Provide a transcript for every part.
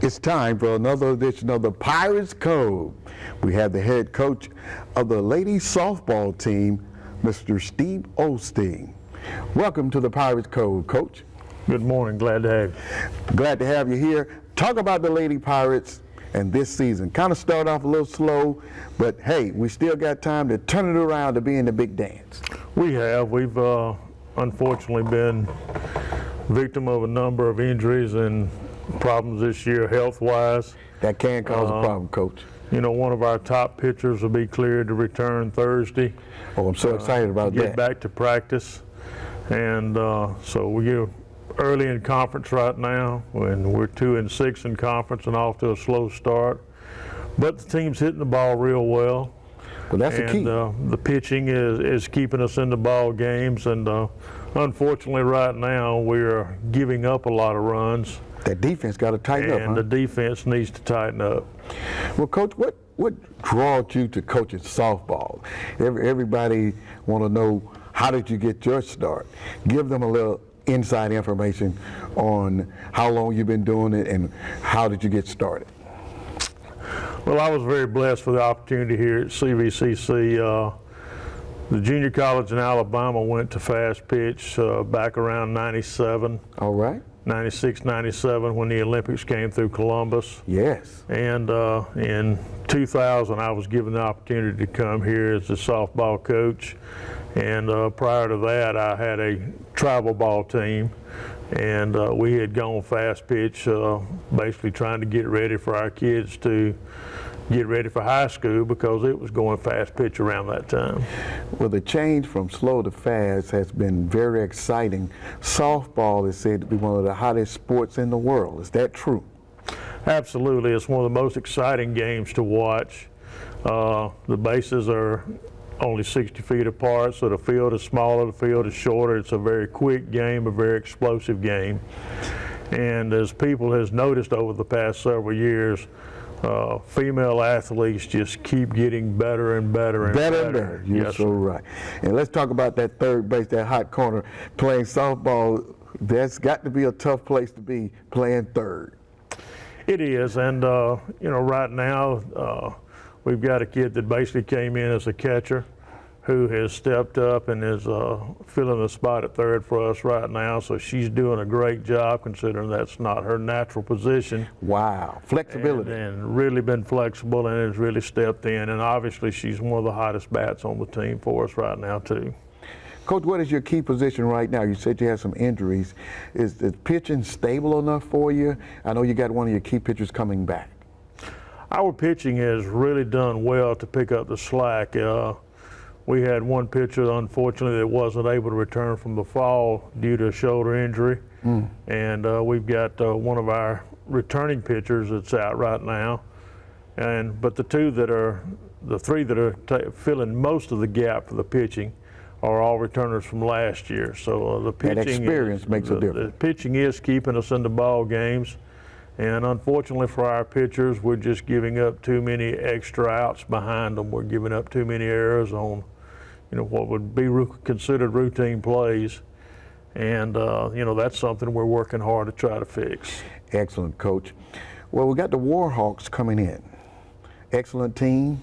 It's time for another edition of the Pirates Cove. We have the head coach of the ladies softball team, Mr. Steve Osteen. Welcome to the Pirates Cove, Coach. Good morning, glad to have you. Glad to have you here. Talk about the Lady Pirates and this season. Kind of start off a little slow, but hey, we still got time to turn it around to be in the big dance. We have. We've unfortunately been victim of a number of injuries and problems this year health-wise. That can cause a problem, Coach. You know, one of our top pitchers will be cleared to return Thursday. Oh, I'm so excited about that. Get back to practice. And so we're early in conference right now, and we're 2-6 in conference and off to a slow start. But the team's hitting the ball real well. Well, that's the key. The pitching is keeping us in the ball games, and unfortunately right now we're giving up a lot of runs. That defense got to tighten up, and the defense needs to tighten up. Well, Coach, what drawed you to coaching softball? Everybody want to know, how did you get your start? Give them a little inside information on how long you've been doing it and how did you get started? Well, I was very blessed for the opportunity here at CVCC. The junior college in Alabama went to fast pitch back around 97. All right. 96, 97 when the Olympics came through Columbus. Yes. And in 2000 I was given the opportunity to come here as a softball coach. And prior to that I had a travel ball team, and we had gone fast pitch basically trying to get ready for our kids to get ready for high school because it was going fast pitch around that time. Well, the change from slow to fast has been very exciting. Softball is said to be one of the hottest sports in the world. Is that true? Absolutely. It's one of the most exciting games to watch. The bases are only 60 feet apart, so the field is smaller, the field is shorter. It's a very quick game, a very explosive game. And as people has noticed over the past several years, female athletes just keep getting better and better and better. Better. You're Yes, so sir. right. And let's talk about that third base, that hot corner. Playing softball, that's got to be a tough place to be, playing third. It is, and you know, right now we've got a kid that basically came in as a catcher who has stepped up and is filling the spot at third for us right now. So she's doing a great job considering that's not her natural position. Wow, flexibility. And really been flexible and has really stepped in. And obviously she's one of the hottest bats on the team for us right now too. Coach, what is your key position right now? You said you had some injuries. Is the pitching stable enough for you? I know you got one of your key pitchers coming back. Our pitching has really done well to pick up the slack. We had one pitcher, unfortunately, that wasn't able to return from the fall due to a shoulder injury. And we've got one of our returning pitchers that's out right now. But the three that are filling most of the gap for the pitching are all returners from last year. So the pitching, that experience makes a difference. The pitching is keeping us in the ball games. And unfortunately for our pitchers, we're just giving up too many extra outs behind them. We're giving up too many errors on, you know, what would be considered routine plays. And, you know, that's something we're working hard to try to fix. Excellent, Coach. Well, we got the Warhawks coming in. Excellent team.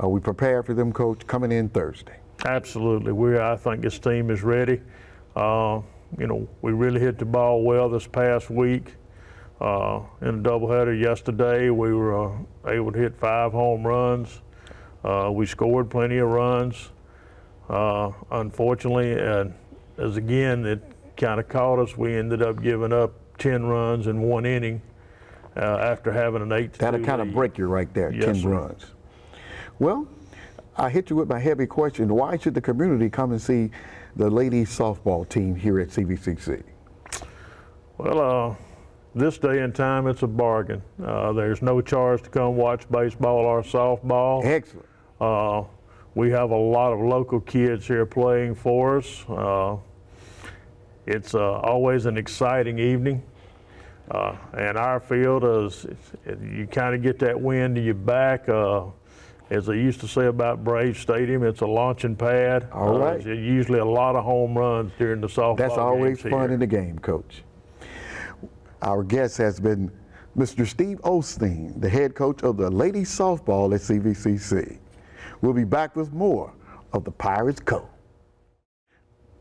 We prepared for them, Coach, coming in Thursday. Absolutely. I think this team is ready. You know, we really hit the ball well this past week. In a doubleheader yesterday, we were able to hit 5 home runs. We scored plenty of runs. Unfortunately, as again, it kind of caught us. We ended up giving up 10 runs in 1 inning after having an 8-2 lead. That'll kind of break you right there, Yes, 10 sir. runs. Well, I hit you with my heavy question. Why should the community come and see the ladies softball team here at CVCC? Well, this day and time, it's a bargain. There's no charge to come watch baseball or softball. Excellent. We have a lot of local kids here playing for us. It's always an exciting evening. And our field is, you kind of get that wind to your back. As they used to say about Brave Stadium, it's a launching pad. All right. There's usually a lot of home runs during the softball That's always games fun here. in the game, Coach. Our guest has been Mr. Steve Osteen, the head coach of the ladies softball at CVCC. We'll be back with more of the Pirates Cove.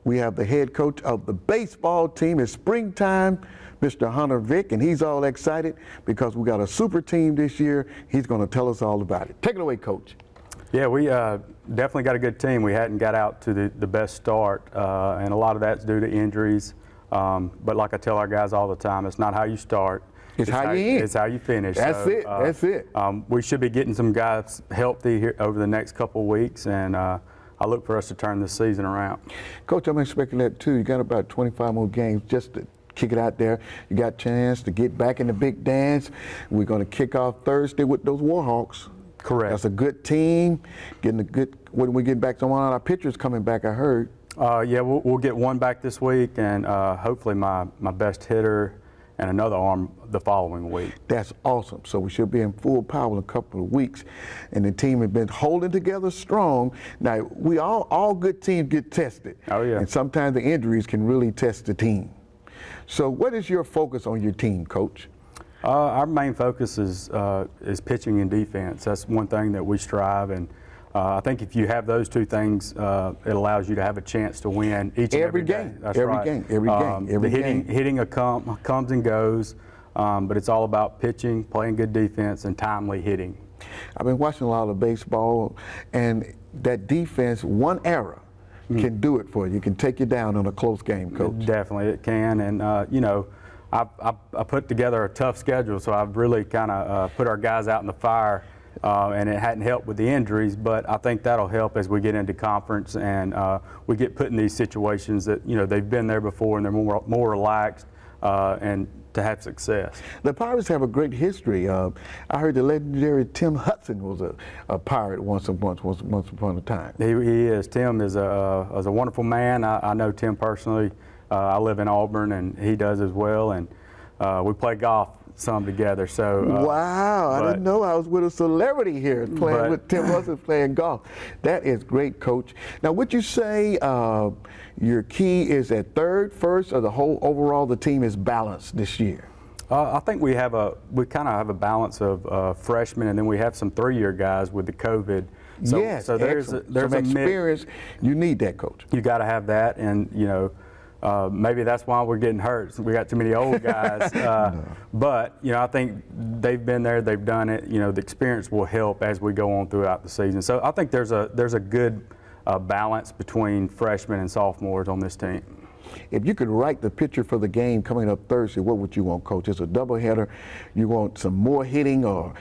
We have the head coach of the baseball team. It's springtime, Mr. Hunter Vick, and he's all excited because we got a super team this year. He's going to tell us all about it. Take it away, Coach. Yeah, we definitely got a good team. We hadn't got out to the best start, and a lot of that's due to injuries. But like I tell our guys all the time, it's not how you start. It's how you end. It's how you finish. That's it. That's it. We should be getting some guys healthy here over the next couple of weeks, and I look for us to turn this season around. Coach, I'm expecting that too. You got about 25 more games just to kick it out there. You got a chance to get back in the big dance. We're going to kick off Thursday with those Warhawks. Correct. That's a good team. Getting a good. When we get back to one of our pitchers coming back, I heard. Yeah, we'll get one back this week, and hopefully my best hitter and another arm the following week. That's awesome. So we should be in full power in a couple of weeks. And the team has been holding together strong. Now, we all good teams get tested. Oh, yeah. And sometimes the injuries can really test the team. So what is your focus on your team, Coach? Our main focus is pitching and defense. That's one thing that we strive, and I think if you have those two things, it allows you to have a chance to win each and every game. day. That's every right. game, every game, every game. Hitting comes and goes, but it's all about pitching, playing good defense, and timely hitting. I've been watching a lot of baseball, and that defense, one error can do it for you. It can take you down in a close game, Coach. Definitely, it can, and you know, I put together a tough schedule, so I've really kind of put our guys out in the fire. And it hadn't helped with the injuries, but I think that'll help as we get into conference and we get put in these situations that, you know, they've been there before and they're more relaxed and to have success. The Pirates have a great history. I heard the legendary Tim Hudson was a Pirate once upon a time. He is. Tim is a wonderful man. I know Tim personally. I live in Auburn and he does as well, and we play golf some together. So wow, I didn't know I was with a celebrity here playing with Tim Hudson playing golf. That is great, Coach. Now, would you say your key is at third, first, or the whole overall the team is balanced this year? I think we kind of have a balance of freshmen, and then we have some 3-year guys with the COVID. So, yes, so there's some a experience. You need that, Coach. You got to have that, and you know. Maybe that's why we're getting hurt. We got too many old guys. But, you know, I think they've been there, they've done it. You know, the experience will help as we go on throughout the season. So I think there's a good balance between freshmen and sophomores on this team. If you could write the picture for the game coming up Thursday, what would you want, Coach? It's a doubleheader. You want some more hitting or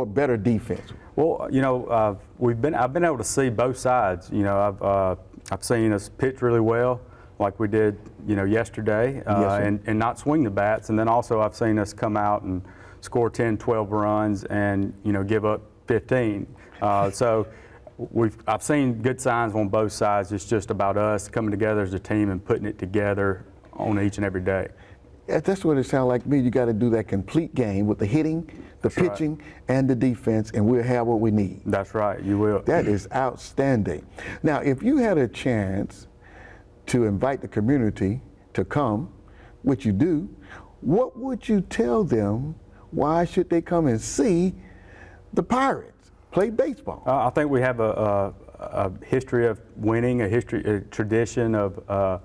better defense? Well, you know, I've been able to see both sides. You know, I've seen us pitch really well, like we did, you know, yesterday, and not swing the bats. And then also I've seen us come out and score 10, 12 runs and, you know, give up 15. So I've seen good signs on both sides. It's just about us coming together as a team and putting it together on each and every day. Yeah, that's what it sounds like to me. You got to do that complete game with the hitting, the pitching, and the defense, and we'll have what we need. That's right, you will. That is outstanding. Now, if you had a chance to invite the community to come, which you do, what would you tell them? Why should they come and see the Pirates play baseball? I think we have a history of winning, a tradition of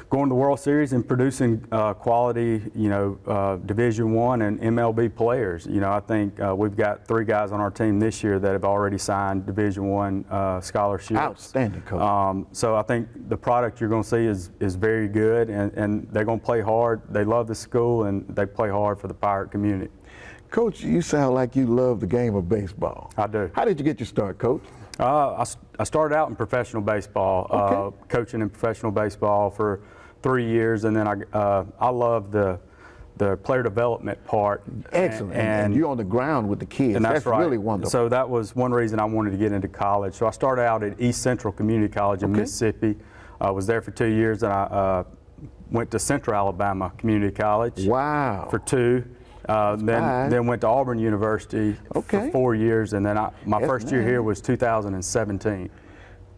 going to the World Series and producing quality, you know, Division I and MLB players. You know, I think we've got 3 guys on our team this year that have already signed Division I scholarships. Outstanding, Coach. So I think the product you're going to see is very good, and they're going to play hard. They love the school, and they play hard for the Pirate community. Coach, you sound like you love the game of baseball. I do. How did you get your start, Coach? I started out in professional baseball, coaching in professional baseball for 3 years, and then I love the player development part. Excellent. And you're on the ground with the kids. And that's right. Really wonderful. So that was one reason I wanted to get into college. So I started out at East Central Community College in Mississippi. I was there for 2 years, and I went to Central Alabama Community College. Wow. For 2. Then went to Auburn University for 4 years, and then my first year here was 2017.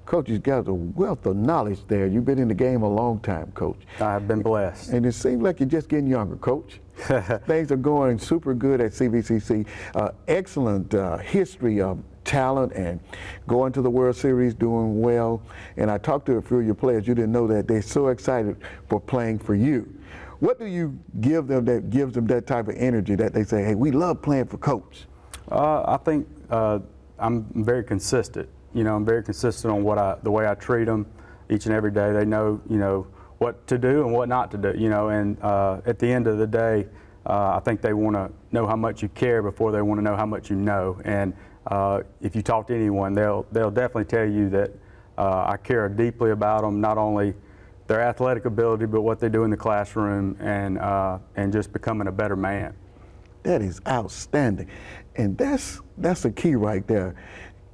Coach, you've got a wealth of knowledge there. You've been in the game a long time, Coach. I have been blessed. And it seems like you're just getting younger, Coach. Things are going super good at CVCC. Excellent history of talent and going to the World Series, doing well. And I talked to a few of your players. You didn't know that they're so excited for playing for you. What do you give them that gives them that type of energy that they say, hey, we love playing for Coach? I think I'm very consistent. You know, I'm very consistent on the way I treat them each and every day. They know, you know, what to do and what not to do. You know, and at the end of the day, I think they want to know how much you care before they want to know how much you know. And if you talk to anyone, they'll definitely tell you that I care deeply about them, not only their athletic ability, but what they do in the classroom and just becoming a better man. That is outstanding. And that's the key right there.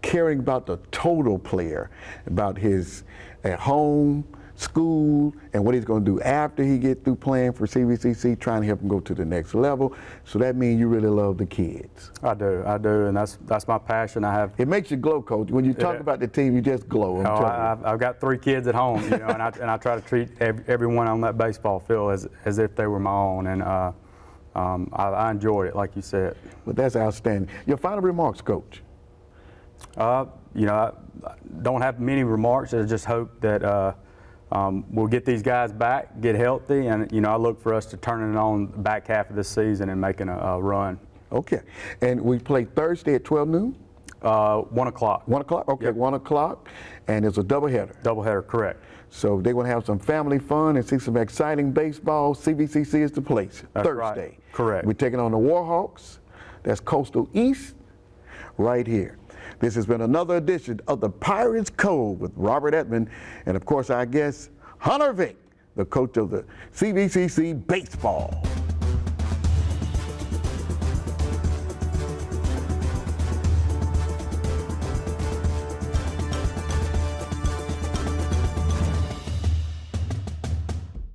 Caring about the total player, about his at home, school, and what he's going to do after he gets through playing for CVCC, trying to help him go to the next level. So that means you really love the kids. I do, and that's my passion. I have. It makes you glow, Coach. When you talk about the team, you just glow. I've got 3 kids at home, you know, and I try to treat everyone on that baseball field as if they were my own, and I enjoyed it, like you said. But that's outstanding. Your final remarks, Coach? You know, I don't have many remarks. I just hope that we'll get these guys back, get healthy, and you know, I look for us to turn it on the back half of this season and making a run. Okay. And we play Thursday at 12 noon? 1 o'clock. 1 o'clock? Okay, Yep. 1 o'clock. And it's a doubleheader. Doubleheader, correct. So they're going to have some family fun and see some exciting baseball. CVCC is the place. That's Thursday. right. Correct. We're taking on the Warhawks. That's Coastal East right here. This has been another edition of the Pirates Cove with Robert Edmond and, of course, our guest, Hunter Vick, the coach of the CVCC baseball.